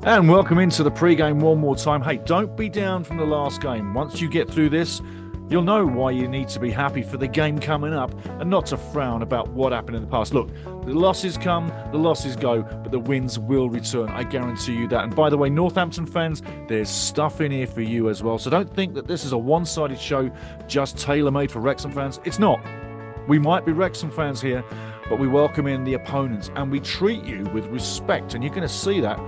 And welcome into the pre-game one more time. Hey, don't be down from the last game. Once you get through this, you'll know why you need to be happy for the game coming up and not to frown about what happened in the past. Look, the losses come, the losses go, but the wins will return. I guarantee you that. And by the way, Northampton fans, there's stuff in here for you as well. So don't think that this is a one-sided show just tailor-made for Wrexham fans. It's not. We might be Wrexham fans here, but we welcome in the opponents and we treat you with respect. And you're going to see that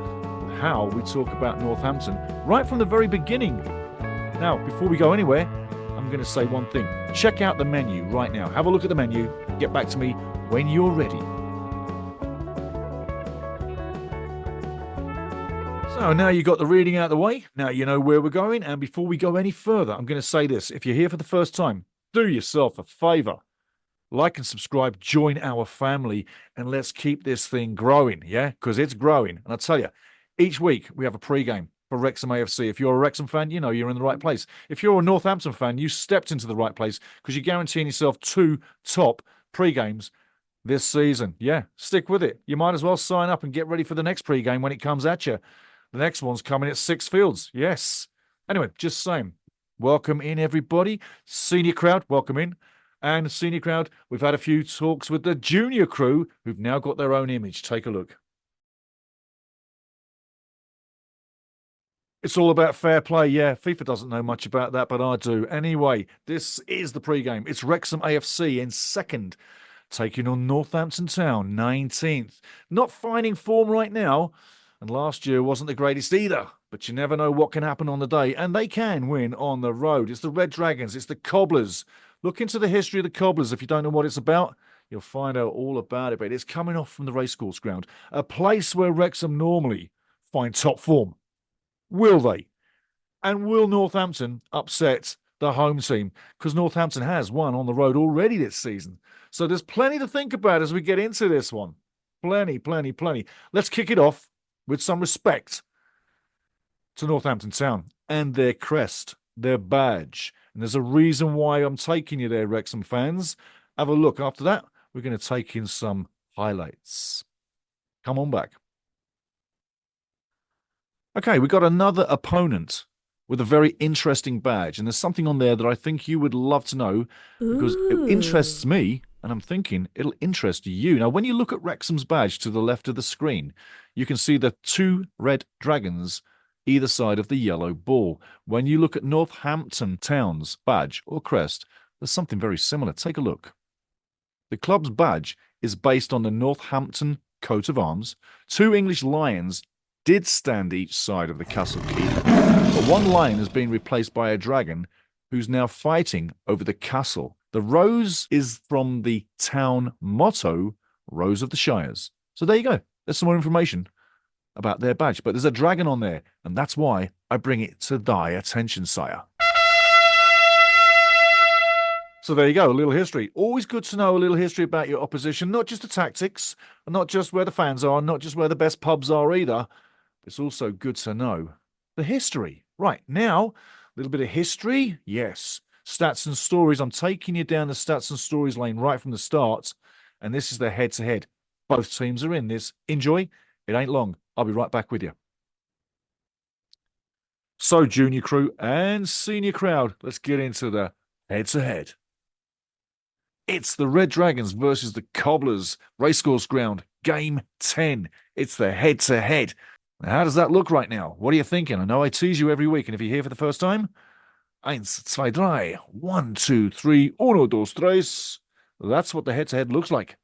how we talk about Northampton right from the very beginning. Now, before we go anywhere, I'm going to say one thing. Check out the menu right now. Have a look at the menu. Get back to me when you're ready. So now you've got the reading out of the way. Now you know where we're going. And before we go any further, I'm going to say this. If you're here for the first time, do yourself a favor. Like and subscribe, join our family, and let's keep this thing growing, yeah? Because it's growing. And I tell you, each week we have a pre-game for Wrexham AFC. If you're a Wrexham fan, you know you're in the right place. If you're a Northampton fan, you stepped into the right place because you're guaranteeing yourself 2 top pre-games this season. Yeah, stick with it. You might as well sign up and get ready for the next pre-game when it comes at you. The next one's coming at Six Fields. Yes. Anyway, just saying. Welcome in, everybody. Senior crowd, welcome in. And senior crowd, we've had a few talks with the junior crew who've now got their own image. Take a look. It's all about fair play, yeah. FIFA doesn't know much about that, but I do. Anyway, this is the pre-game. It's Wrexham AFC in second, taking on Northampton Town, 19th. Not finding form right now, and last year wasn't the greatest either. But you never know what can happen on the day, and they can win on the road. It's the Red Dragons, it's the Cobblers. Look into the history of the Cobblers. If you don't know what it's about, you'll find out all about it. But it's coming off from the racecourse ground, a place where Wrexham normally find top form. Will they? And will Northampton upset the home team? Because Northampton has won on the road already this season. So there's plenty to think about as we get into this one. Plenty, plenty, plenty. Let's kick it off with some respect to Northampton Town and their crest, their badge. And there's a reason why I'm taking you there, Wrexham fans. Have a look. After that, we're going to take in some highlights. Come on back. Okay, we got another opponent with a very interesting badge. And there's something on there that I think you would love to know because it interests me. And I'm thinking it'll interest you. Now, when you look at Wrexham's badge to the left of the screen, you can see the 2 red dragons either side of the yellow ball. When you look at Northampton Town's badge or crest, there's something very similar. Take a look. The club's badge is based on the Northampton coat of arms. 2 English lions did stand each side of the castle keep, but one lion has been replaced by a dragon who's now fighting over the castle. The rose is from the town motto, Rose of the Shires. So there you go. There's some more information about their badge, but there's a dragon on there, and that's why I bring it to thy attention, sire. So there you go, a little history. Always good to know a little history about your opposition, not just the tactics, and not just where the fans are, not just where the best pubs are either. It's also good to know the history. Right, now, a little bit of history, yes. Stats and stories. I'm taking you down the stats and stories lane right from the start, and this is the head-to-head. Both teams are in this. Enjoy. It ain't long. I'll be right back with you. So, junior crew and senior crowd, let's get into the head-to-head. It's the Red Dragons versus the Cobblers. Racecourse ground, game 10. It's the head-to-head. Now, how does that look right now? What are you thinking? I know I tease you every week, and if you're here for the first time, 1, 2, 3. 1, 2, 3. 1, 2, 3. That's what the head-to-head looks like.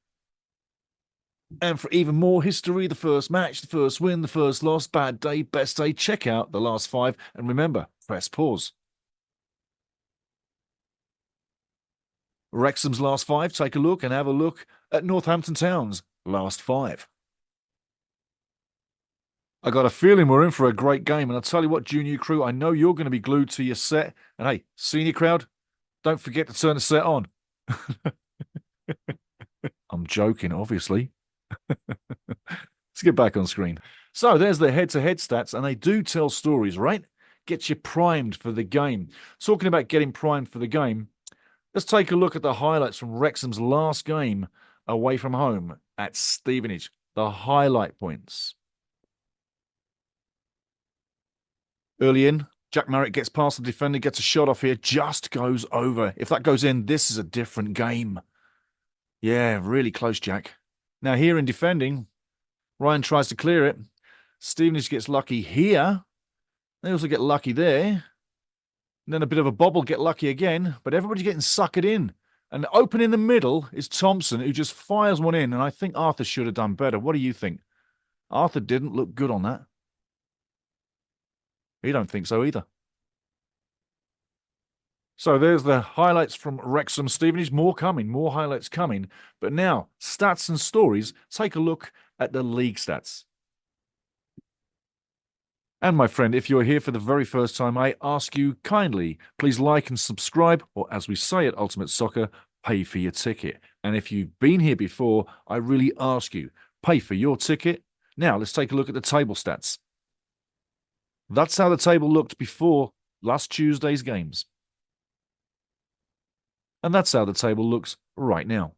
And for even more history, the first match, the first win, the first loss, bad day, best day, check out the last 5. And remember, press pause. Wrexham's last 5, take a look and have a look at Northampton Town's last 5. I got a feeling we're in for a great game. And I'll tell you what, junior crew, I know you're going to be glued to your set. And hey, senior crowd, don't forget to turn the set on. I'm joking, obviously. Let's get back on screen. So there's the head-to-head stats, and they do tell stories, right? Get you primed for the game. Talking about getting primed for the game, let's take a look at the highlights from Wrexham's last game away from home at Stevenage. The highlight points. Early in, Jack Marriott gets past the defender, gets a shot off here, just goes over. If that goes in, this is a different game. Yeah, really close, Jack. Now here in defending, Ryan tries to clear it. Stevenage gets lucky here. They also get lucky there. And then a bit of a bobble, get lucky again. But everybody's getting suckered in. And open in the middle is Thompson, who just fires one in. And I think Arthur should have done better. What do you think? Arthur didn't look good on that. You don't think so either. So there's the highlights from Wrexham Stevenage. More coming, more highlights coming. But now, stats and stories. Take a look at the league stats. And my friend, if you're here for the very first time, I ask you kindly, please like and subscribe, or as we say at Ultimate Soccer, pay for your ticket. And if you've been here before, I really ask you, pay for your ticket. Now, let's take a look at the table stats. That's how the table looked before last Tuesday's games. And that's how the table looks right now.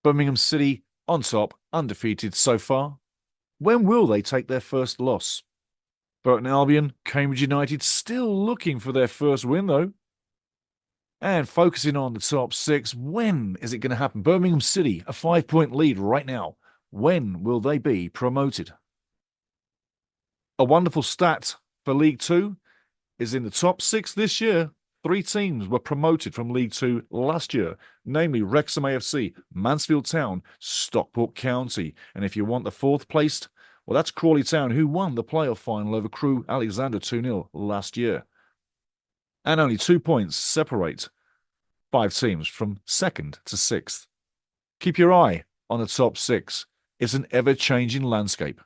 Birmingham City on top, undefeated so far. When will they take their first loss? Burton Albion, Cambridge United still looking for their first win, though. And focusing on the top six, when is it going to happen? Birmingham City, a 5-point lead right now. When will they be promoted? A wonderful stat for League Two is in the top six this year. 3 teams were promoted from League Two last year, namely Wrexham AFC, Mansfield Town, Stockport County. And if you want the 4th placed, well, that's Crawley Town, who won the playoff final over Crewe Alexander 2-0 last year. And only 2 points separate 5 teams from 2nd to 6th. Keep your eye on the top 6. It's an ever-changing landscape.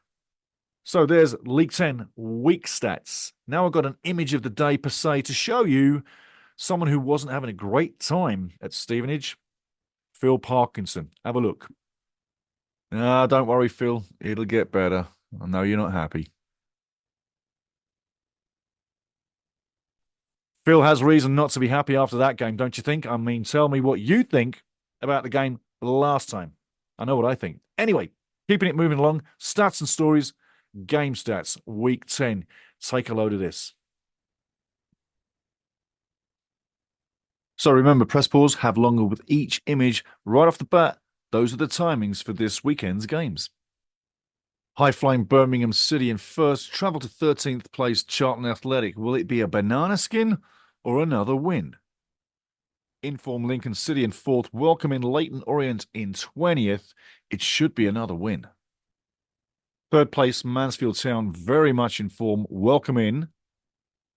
So there's League 10 week stats. Now I've got an image of the day per se to show you someone who wasn't having a great time at Stevenage. Phil Parkinson. Have a look. Don't worry, Phil. It'll get better. I know you're not happy. Phil has reason not to be happy after that game, don't you think? I mean, tell me what you think about the game last time. I know what I think. Anyway, keeping it moving along. Stats and stories. Game stats, week 10. Take a load of this. So remember, press pause, have longer with each image. Right off the bat, those are the timings for this weekend's games. High-flying Birmingham City in first, travel to 13th place Charlton Athletic. Will it be a banana skin or another win? Inform Lincoln City in 4th, welcome in Leyton Orient in 20th. It should be another win. 3rd place, Mansfield Town, very much in form. Welcome in.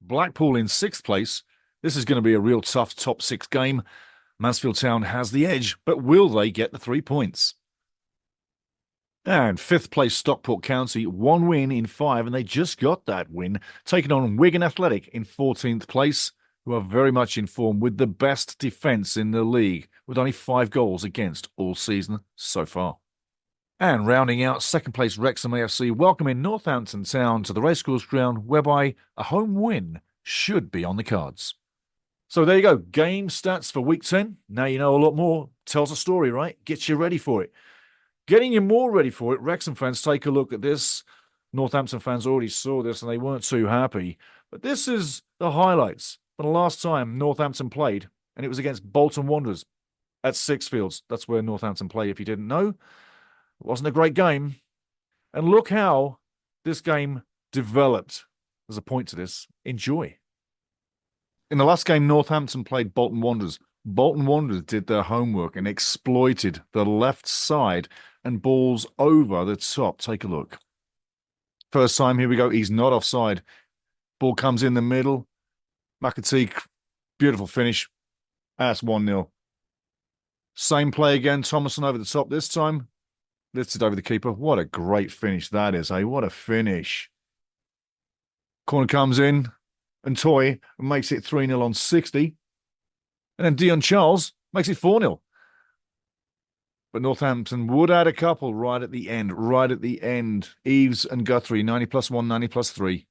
Blackpool in 6th place. This is going to be a real tough top 6 game. Mansfield Town has the edge, but will they get the 3 points? And 5th place, Stockport County, 1 win in 5, and they just got that win, taking on Wigan Athletic in 14th place, who are very much in form with the best defence in the league, with only 5 goals against all season so far. And rounding out 2nd place Wrexham AFC, welcoming Northampton Town to the Racecourse Ground, whereby a home win should be on the cards. So there you go, game stats for week 10. Now you know a lot more. Tells a story, right? Gets you ready for it. Getting you more ready for it, Wrexham fans, take a look at this. Northampton fans already saw this and they weren't too happy. But this is the highlights from the last time Northampton played, and it was against Bolton Wanderers at Sixfields. That's where Northampton play, if you didn't know. It wasn't a great game. And look how this game developed. There's a point to this. Enjoy. In the last game, Northampton played Bolton Wanderers. Bolton Wanderers did their homework and exploited the left side and balls over the top. Take a look. First time, here we go. He's not offside. Ball comes in the middle. McAtee, beautiful finish. That's 1-0. Same play again. Thomason over the top this time. Lifted over the keeper. What a great finish that is, eh? What a finish. Corner comes in, and Toy makes it 3-0 on 60. And then Dion Charles makes it 4-0. But Northampton would add a couple right at the end. Right at the end. Eves and Guthrie, 90+1, 90+3.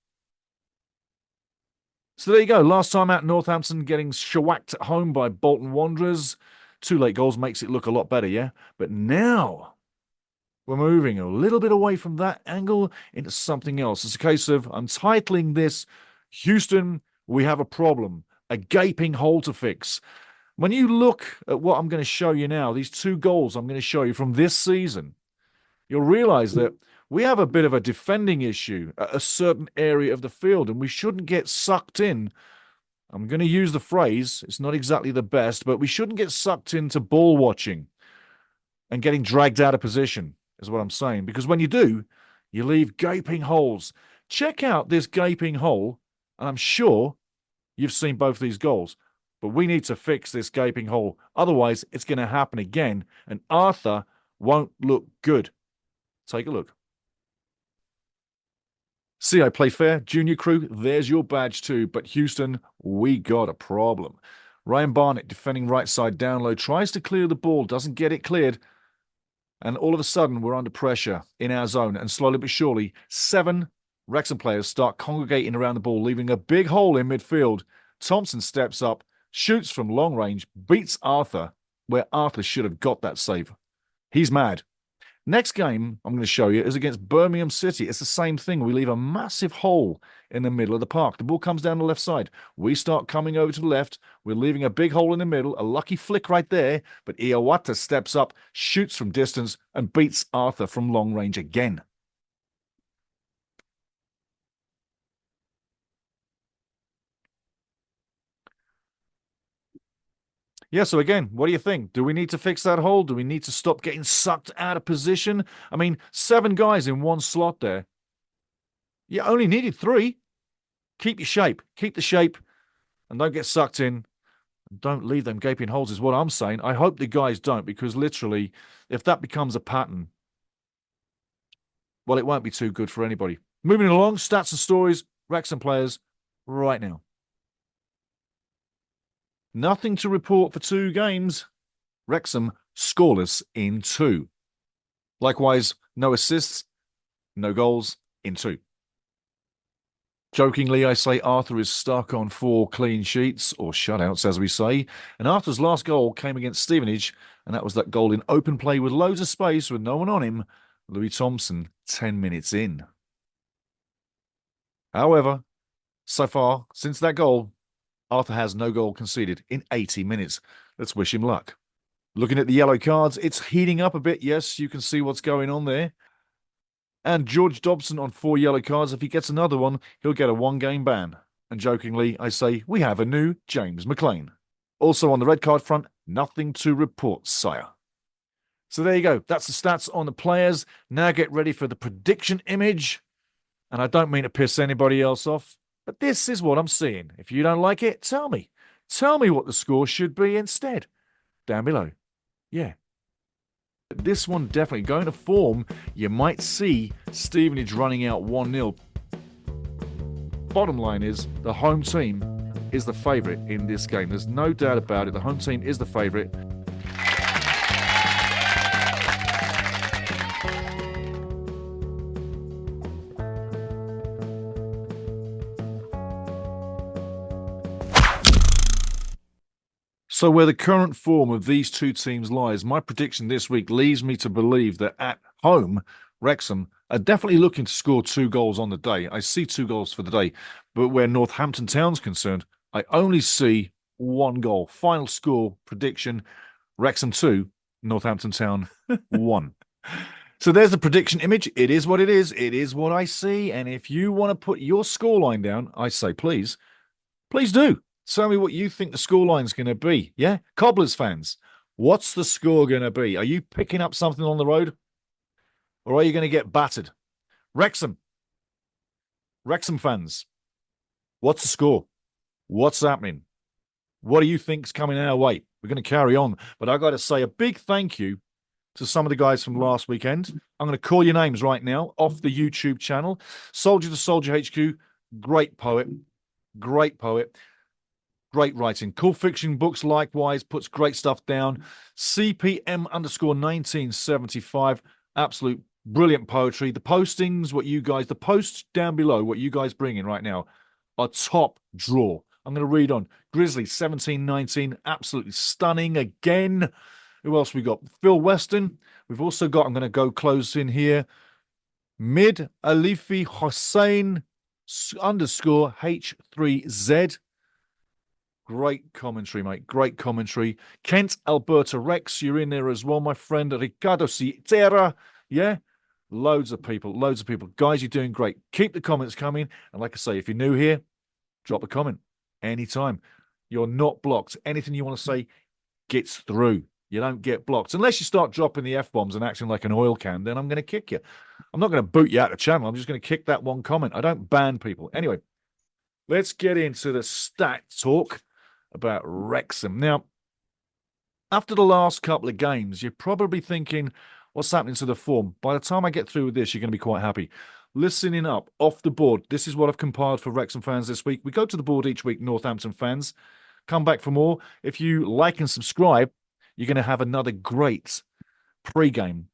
So there you go. Last time out, Northampton getting shellacked at home by Bolton Wanderers. 2 late goals makes it look a lot better, yeah? But now we're moving a little bit away from that angle into something else. It's a case of, I'm titling this Houston, we have a problem, a gaping hole to fix. When you look at what I'm going to show you now, these 2 goals I'm going to show you from this season, you'll realize that we have a bit of a defending issue at a certain area of the field, and we shouldn't get sucked in. I'm going to use the phrase, it's not exactly the best, but we shouldn't get sucked into ball watching and getting dragged out of position, is what I'm saying. Because when you do, you leave gaping holes. Check out this gaping hole, and I'm sure you've seen both these goals. But we need to fix this gaping hole. Otherwise, it's going to happen again, and Arthur won't look good. Take a look. See, I play fair. Junior crew, there's your badge too. But Houston, we got a problem. Ryan Barnett, defending right side down low, tries to clear the ball, doesn't get it cleared. And all of a sudden, we're under pressure in our zone. And slowly but surely, 7 Wrexham players start congregating around the ball, leaving a big hole in midfield. Thompson steps up, shoots from long range, beats Arthur, where Arthur should have got that save. He's mad. Next game I'm going to show you is against Birmingham City. It's the same thing. We leave a massive hole in the middle of the park. The ball comes down the left side. We start coming over to the left. We're leaving a big hole in the middle. A lucky flick right there. But Iawata steps up, shoots from distance, and beats Arthur from long range again. Yeah, so again, what do you think? Do we need to fix that hole? Do we need to stop getting sucked out of position? I mean, 7 guys in one slot there. You only needed 3. Keep your shape. Keep the shape and don't get sucked in. Don't leave them gaping holes is what I'm saying. I hope the guys don't, because literally, if that becomes a pattern, well, it won't be too good for anybody. Moving along, stats and stories, Wrexham players right now. Nothing to report for 2 games. Wrexham scoreless in 2. Likewise, no assists, no goals in 2. Jokingly, I say Arthur is stuck on 4 clean sheets, or shutouts as we say, and Arthur's last goal came against Stevenage, and that was that goal in open play with loads of space with no one on him, Louis Thompson, 10 minutes in. However, so far, since that goal, Arthur has no goal conceded in 80 minutes. Let's wish him luck. Looking at the yellow cards, it's heating up a bit. Yes, you can see what's going on there. And George Dobson on 4 yellow cards. If he gets another one, he'll get a 1-game ban. And jokingly, I say, we have a new James McLean. Also on the red card front, nothing to report, sire. So there you go. That's the stats on the players. Now get ready for the prediction image. And I don't mean to piss anybody else off, but this is what I'm seeing. If you don't like it, tell me. Tell me what the score should be instead. Down below. Yeah. This one definitely going to form. You might see Stevenage running out 1-0. Bottom line is, the home team is the favourite in this game. There's no doubt about it. The home team is the favourite. So where the current form of these 2 teams lies, my prediction this week leads me to believe that at home, Wrexham are definitely looking to score 2 goals on the day. I see 2 goals for the day. But where Northampton Town's concerned, I only see 1 goal. Final score prediction, Wrexham 2, Northampton Town 1. So there's the prediction image. It is what it is. It is what I see. And if you want to put your scoreline down, I say please do. Tell me what you think the scoreline's going to be, yeah? Cobblers fans, what's the score going to be? Are you picking up something on the road? Or are you going to get battered? Wrexham fans, what's the score? What's happening? What do you think's coming our way? We're going to carry on. But I got to say a big thank you to some of the guys from last weekend. I'm going to call your names right now off the YouTube channel. Soldier to Soldier HQ, great poet. Great writing. Cool Fiction Books, likewise, puts great stuff down. CPM_1975, absolute brilliant poetry. The postings, the posts down below, what you guys bring in right now, are top draw. I'm going to read on. Grizzly 1719, absolutely stunning again. Who else we got? Phil Weston. We've also got, I'm going to go close in here, Mid Alifi Hossein. underscore H3Z. Great commentary, mate. Great commentary. Kent, Alberta Rex, you're in there as well, my friend. Ricardo Cierra. Yeah. Loads of people. Loads of people. Guys, you're doing great. Keep the comments coming. And like I say, if you're new here, drop a comment anytime. You're not blocked. Anything you want to say gets through. You don't get blocked. Unless you start dropping the F-bombs and acting like an oil can, then I'm going to kick you. I'm not going to boot you out of the channel. I'm just going to kick that one comment. I don't ban people. Anyway, let's get into the stat talk about Wrexham. Now, after the last couple of games, you're probably thinking, what's happening to the form? By the time I get through with this, you're going to be quite happy. Listening up, off the board, this is what I've compiled for Wrexham fans this week. We go to the board each week, Northampton fans. Come back for more. If you like and subscribe, you're going to have another great pre-game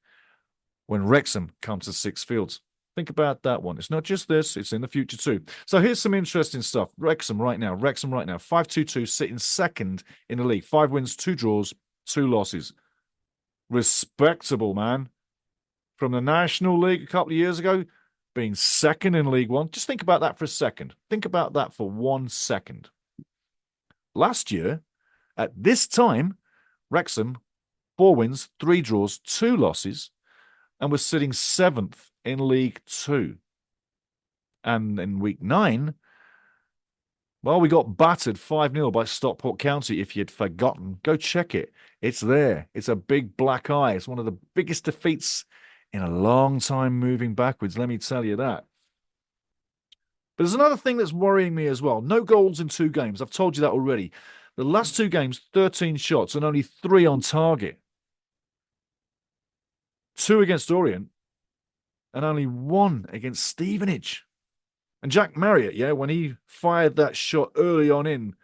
when Wrexham comes to Six Fields. Think about that one. It's not just this, it's in the future too. So here's some interesting stuff. Wrexham right now, 5-2-2, sitting second in the league. 5 wins, 2 draws, 2 losses. Respectable, man. From the National League a couple of years ago, being second in League One. Just think about that for a second. Think about that for 1 second. Last year, at this time, Wrexham, 4 wins, 3 draws, 2 losses, and was sitting 7th in League Two. And in week 9, well, we got battered 5-0 by Stockport County. If you'd forgotten, go check it. It's there. It's a big black eye. It's one of the biggest defeats in a long time moving backwards, let me tell you that. But there's another thing that's worrying me as well. No goals in 2 games. I've told you that already. The last 2 games, 13 shots and only 3 on target. 2 against Orient and only 1 against Stevenage. And Jack Marriott, yeah, when he fired that shot early on in,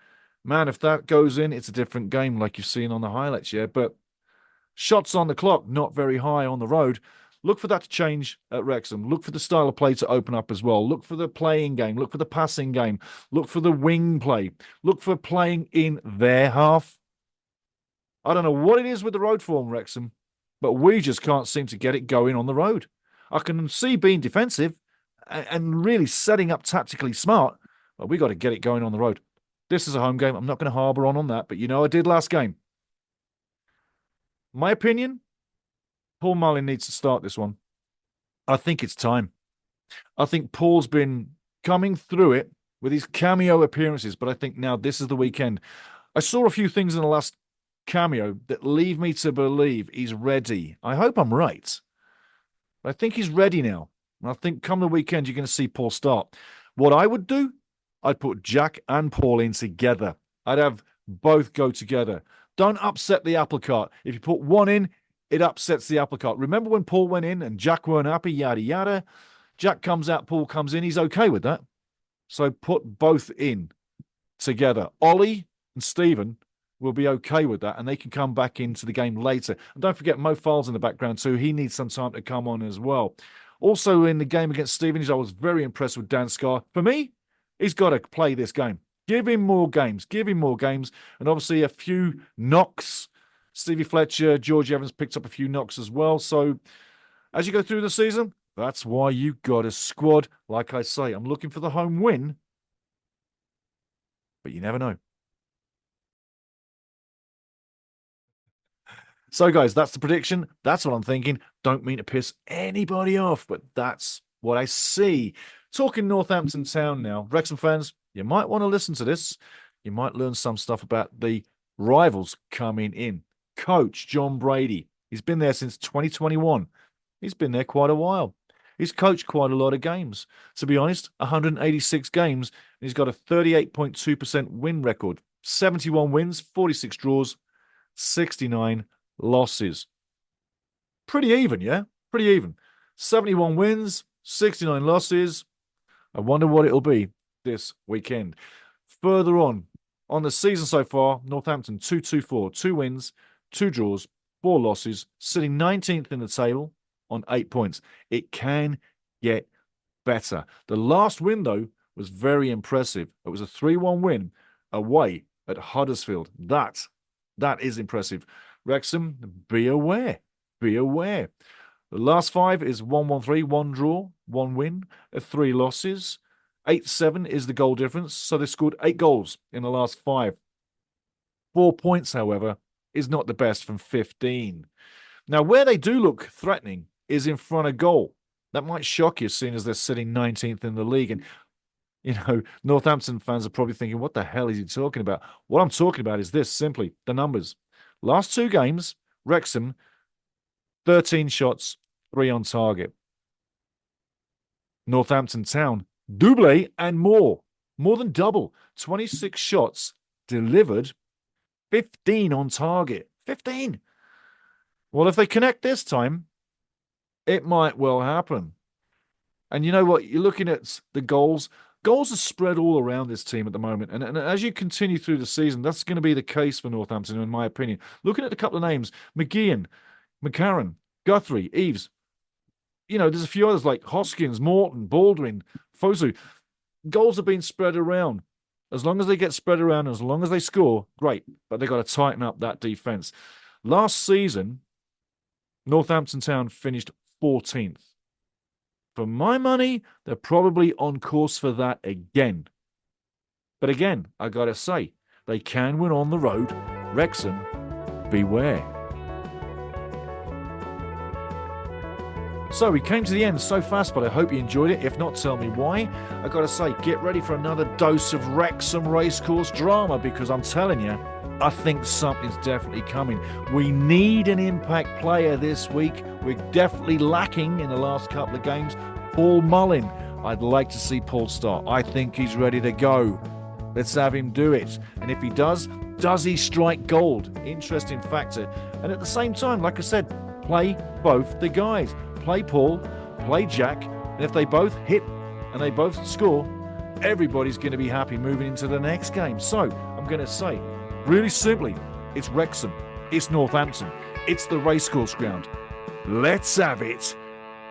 man, if that goes in, it's a different game like you've seen on the highlights, yeah. But shots on the clock, not very high on the road. Look for that to change at Wrexham. Look for the style of play to open up as well. Look for the playing game. Look for the passing game. Look for the wing play. Look for playing in their half. I don't know what it is with the road form, Wrexham, but we just can't seem to get it going on the road. I can see being defensive and really setting up tactically smart, but we got to get it going on the road. This is a home game. I'm not going to harbour on that, but you know I did last game. My opinion, Paul Mullin needs to start this one. I think it's time. I think Paul's been coming through it with his cameo appearances, but I think now this is the weekend. I saw a few things in the last cameo that leave me to believe he's ready. I hope I'm right. But I think he's ready now. And I think come the weekend, you're going to see Paul start. What I would do, I'd put Jack and Paul in together. I'd have both go together. Don't upset the apple cart. If you put one in, it upsets the apple cart. Remember when Paul went in and Jack weren't happy, yada, yada. Jack comes out, Paul comes in. He's okay with that. So put both in together. Ollie and Stephen will be okay with that, and they can come back into the game later. And don't forget Mo Files in the background too. He needs some time to come on as well. Also in the game against Stevenage, I was very impressed with Dan Scarr. For me, he's got to play this game. Give him more games. Give him more games. And obviously a few knocks. Stevie Fletcher, George Evans picked up a few knocks as well. So as you go through the season, that's why you got a squad. Like I say, I'm looking for the home win. But you never know. So, guys, that's the prediction. That's what I'm thinking. Don't mean to piss anybody off, but that's what I see. Talking Northampton Town now. Wrexham fans, you might want to listen to this. You might learn some stuff about the rivals coming in. Coach John Brady. He's been there since 2021. He's been there quite a while. He's coached quite a lot of games. To be honest, 186 games. And he's got a 38.2% win record. 71 wins, 46 draws, 69 losses. Pretty even, yeah? Pretty even. 71 wins, 69 losses. I wonder what it'll be this weekend. Further on the season so far, Northampton 2-2-4, 2 wins, 2 draws, 4 losses, sitting 19th in the table on 8 points. It can get better. The last win, though, was very impressive. It was a 3-1 win away at Huddersfield. That is impressive. Wrexham, be aware. Be aware. The last 5 is 1-1-3, 1 draw, 1 win, 3 losses. 8-7 is the goal difference, so they scored 8 goals in the last 5. 4 points, however, is not the best from 15. Now, where they do look threatening is in front of goal. That might shock you, seeing as they're sitting 19th in the league. And, Northampton fans are probably thinking, what the hell is he talking about? What I'm talking about is this, simply, the numbers. Last 2 games, Wrexham, 13 shots, 3 on target. Northampton Town, double and more than double. 26 shots delivered, 15 on target. 15! Well, if they connect this time, it might well happen. And you know what? You're looking at the goals. Goals are spread all around this team at the moment. And as you continue through the season, that's going to be the case for Northampton, in my opinion. Looking at a couple of names, McGeehan, McCarran, Guthrie, Eves. There's a few others like Hoskins, Morton, Baldwin, Fosu. Goals are being spread around. As long as they get spread around, as long as they score, great. But they've got to tighten up that defence. Last season, Northampton Town finished 14th. For my money, they're probably on course for that again. But again, I got to say, they can win on the road. Wrexham, beware. So we came to the end so fast, but I hope you enjoyed it. If not, tell me why. I got to say, get ready for another dose of Wrexham racecourse drama, because I'm telling you, I think something's definitely coming. We need an impact player this week. We're definitely lacking in the last couple of games. Paul Mullin. I'd like to see Paul start. I think he's ready to go. Let's have him do it. And if he does he strike gold? Interesting factor. And at the same time, like I said, play both the guys. Play Paul, play Jack, and if they both hit and they both score, everybody's going to be happy moving into the next game. So I'm going to say, really simply, it's Wrexham, it's Northampton, it's the racecourse ground. Let's have it.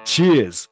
Cheers.